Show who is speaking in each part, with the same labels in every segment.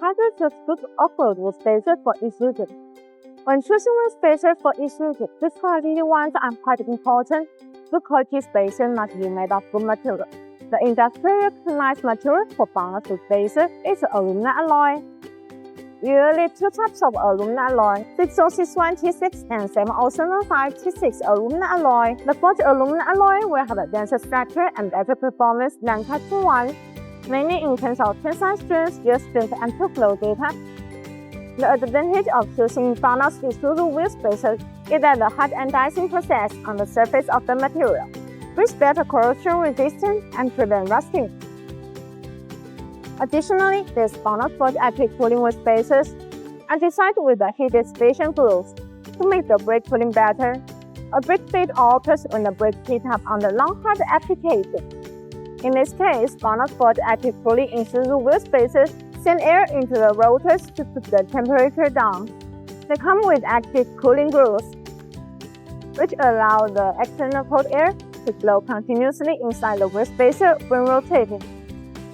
Speaker 1: hundreds of good off-road workspaces for Isuzu. When choosing workspaces for Isuzu, good quality ones are quite important. Good quality spaces must be made of good material. The industry-recognized material for BONOSS workspaces is aluminum alloy. Usually two types of aluminum alloy, 60616 and 70756 aluminum alloy. The first aluminum alloy will have a denser structure and better performance than carbon one, mainly in terms of tensile strength, yield strength, and flow data. The advantage of choosing BONOSS Isuzu wheel spacers is that the hot anodizing process on the surface of the material, which better corrosion resistance and prevent rusting. Additionally, these BONOSS active cooling wheel spacers are designed with a heat dissipation grooves to make the brake cooling better. A brake speed occurs when the brakes heat up on the long hard application. In this case, BONOSS active cooling Isuzu wheel spacers send air into the rotors to keep the temperature down. They come with active cooling grooves, which allow the external cold air to flow continuously inside the wheel spacer when rotating.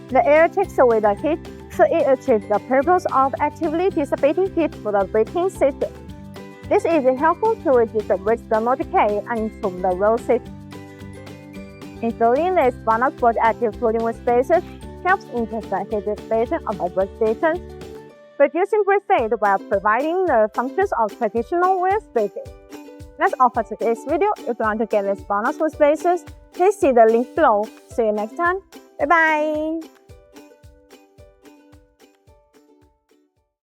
Speaker 1: The air takes away the heat, so it achieves the purpose of actively dissipating heat for the braking system. This is helpful to reduce the brake thermal decay and improve the road safety. Installing these BONOSS active cooling wheel spacers helps increase the heat dissipation of the brake system, reducing brake fade while providing the functions of traditional wheel spacers. That's all for today's video. If you want to get these BONOSS wheel spacers, please see the link below. See you next time. Bye bye!